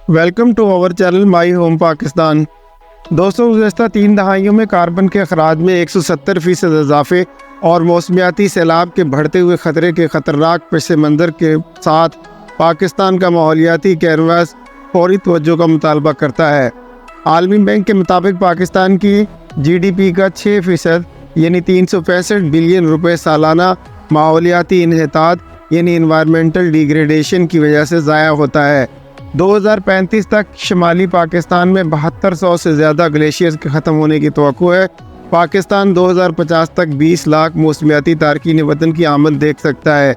Welcome to our channel my home Pakistan. دوستوں، گزشتہ 3 دہائیوں میں کاربن کے اخراج میں 170% اضافے اور موسمیاتی سیلاب کے بڑھتے ہوئے خطرے کے خطرناک پس منظر کے ساتھ پاکستان کا ماحولیاتی کینوس فوری توجہ کا مطالبہ کرتا ہے۔ عالمی بینک کے مطابق پاکستان کی جی ڈی پی کا 6% یعنی 365 بلین روپے سالانہ ماحولیاتی انحطاط یعنی انوائرمنٹل ڈیگریڈیشن کی وجہ سے ضائع ہوتا ہے۔ 2035 تک شمالی پاکستان میں 7200 سے زیادہ گلیشیئرز کے ختم ہونے کی توقع ہے۔ پاکستان 2050 تک 20 لاکھ موسمیاتی تارکین وطن کی آمد دیکھ سکتا ہے۔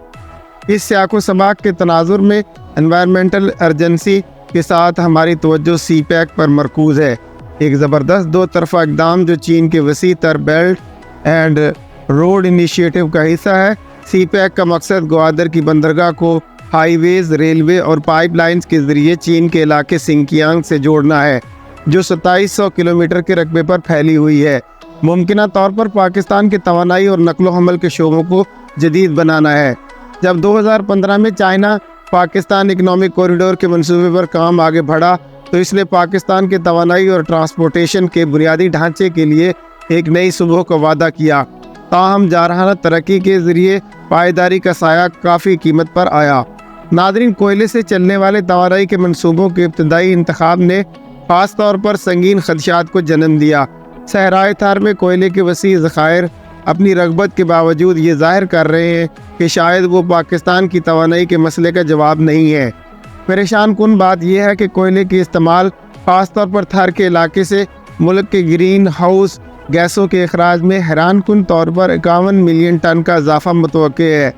اس سیاق و سباق کے تناظر میں انوائرمنٹل ارجنسی کے ساتھ ہماری توجہ سی پیک پر مرکوز ہے، ایک زبردست 2 طرفہ اقدام جو چین کے وسیع تر بیلٹ اینڈ روڈ انیشیٹو کا حصہ ہے۔ سی پیک کا مقصد گوادر کی بندرگاہ کو ہائی ویز، ریلوے اور پائپ لائنز کے ذریعے چین کے علاقے سنکیانگ سے جوڑنا ہے، جو 2700 کلومیٹر کے رقبے پر پھیلی ہوئی ہے۔ ممکنہ طور پر پاکستان کے توانائی اور نقل و حمل کے شعبوں کو جدید بنانا ہے۔ جب 2015 میں چائنا پاکستان اکنامک کوریڈور کے منصوبے پر کام آگے بڑھا تو اس نے پاکستان کے توانائی اور ٹرانسپورٹیشن کے بنیادی ڈھانچے کے لیے ایک نئی صبح کا وعدہ کیا، تاہم جارحانہ ترقی کے ذریعے پائیداری کا سایہ کافی قیمت پر آیا۔ ناظرین، کوئلے سے چلنے والے توانائی کے منصوبوں کے ابتدائی انتخاب نے خاص طور پر سنگین خدشات کو جنم دیا۔ صحرائے تھار میں کوئلے کے وسیع ذخائر اپنی رغبت کے باوجود یہ ظاہر کر رہے ہیں کہ شاید وہ پاکستان کی توانائی کے مسئلے کا جواب نہیں ہے۔ پریشان کن بات یہ ہے کہ کوئلے کے استعمال، خاص طور پر تھار کے علاقے سے ملک کے گرین ہاؤس گیسوں کے اخراج میں حیران کن طور پر 51 ملین ٹن کا اضافہ متوقع ہے۔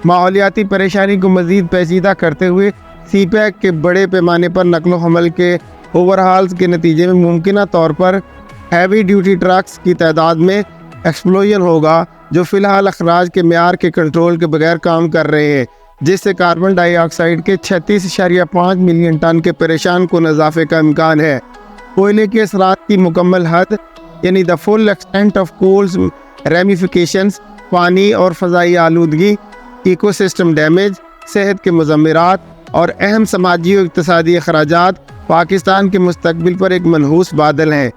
ماحولیاتی پریشانی کو مزید پیچیدہ کرتے ہوئے سی پیک کے بڑے پیمانے پر نقل و حمل کے اوور ہالز کے نتیجے میں ممکنہ طور پر ہیوی ڈیوٹی ٹرکس کی تعداد میں ایکسپلوژن ہوگا، جو فی الحال اخراج کے معیار کے کنٹرول کے بغیر کام کر رہے ہیں، جس سے کاربن ڈائی آکسائیڈ کے 36.5 ملین ٹن کے پریشان کن اضافے کا امکان ہے۔ کوئلے کے اثرات کی مکمل حد یعنی دا فل ایکسٹینٹ آف کولز ریمیفیکیشنز، پانی اور فضائی آلودگی، ایکو سسٹم ڈیمیج، صحت کے مضمرات اور اہم سماجی و اقتصادی اخراجات پاکستان کے مستقبل پر ایک منحوس بادل ہیں۔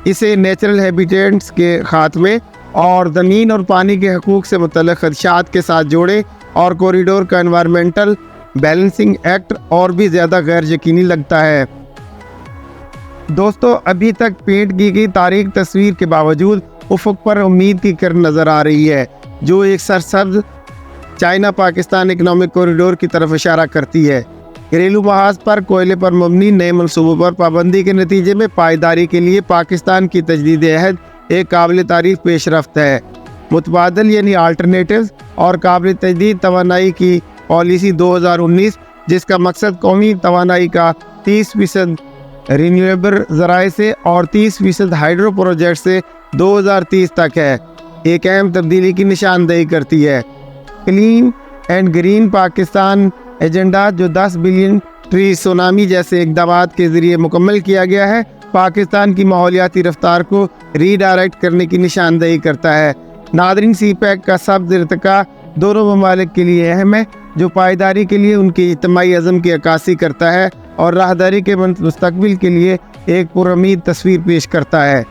اسے نیچرل ہیبیٹیٹس کے خاتمے اور زمین اور پانی کے حقوق سے متعلق خدشات کے ساتھ جوڑیں اور کوریڈور کا انوائرمنٹل بیلنسنگ ایکٹ اور بھی زیادہ غیر یقینی لگتا ہے۔ دوستو، ابھی تک پینٹ کی گئی تاریک تصویر کے باوجود افق پر امید کی کرن نظر آ رہی ہے، جو ایک سرسبز چائنا پاکستان اکنامک کوریڈور کی طرف اشارہ کرتی ہے۔ گھریلو محاذ پر کوئلے پر مبنی نئے منصوبوں پر پابندی کے نتیجے میں پائیداری کے لیے پاکستان کی تجدید عہد ایک قابل تعریف پیش رفت ہے۔ متبادل یعنی آلٹرنیٹیوز اور قابل تجدید توانائی کی پالیسی 2019، جس کا مقصد قومی توانائی کا 30% رینیویبل ذرائع سے اور 30% ہائیڈرو پروجیکٹ سے 2030 تک ہے، ایک اہم تبدیلی کی نشاندہی کرتی ہے۔ Clean and green Pakistan agenda, جو 10 بلین ٹری سونامی جیسے اقدامات کے ذریعے مکمل کیا گیا ہے، پاکستان کی ماحولیاتی رفتار کو ری ڈائریکٹ کرنے کی نشاندہی کرتا ہے۔ ناظرین، سی پیک کا سبز ارتقاء دونوں ممالک کے لیے اہم ہے، جو پائیداری کے لیے ان کی اجتماعی عزم کی عکاسی کرتا ہے اور راہداری کے مستقبل کے لیے ایک پرامید تصویر پیش کرتا ہے۔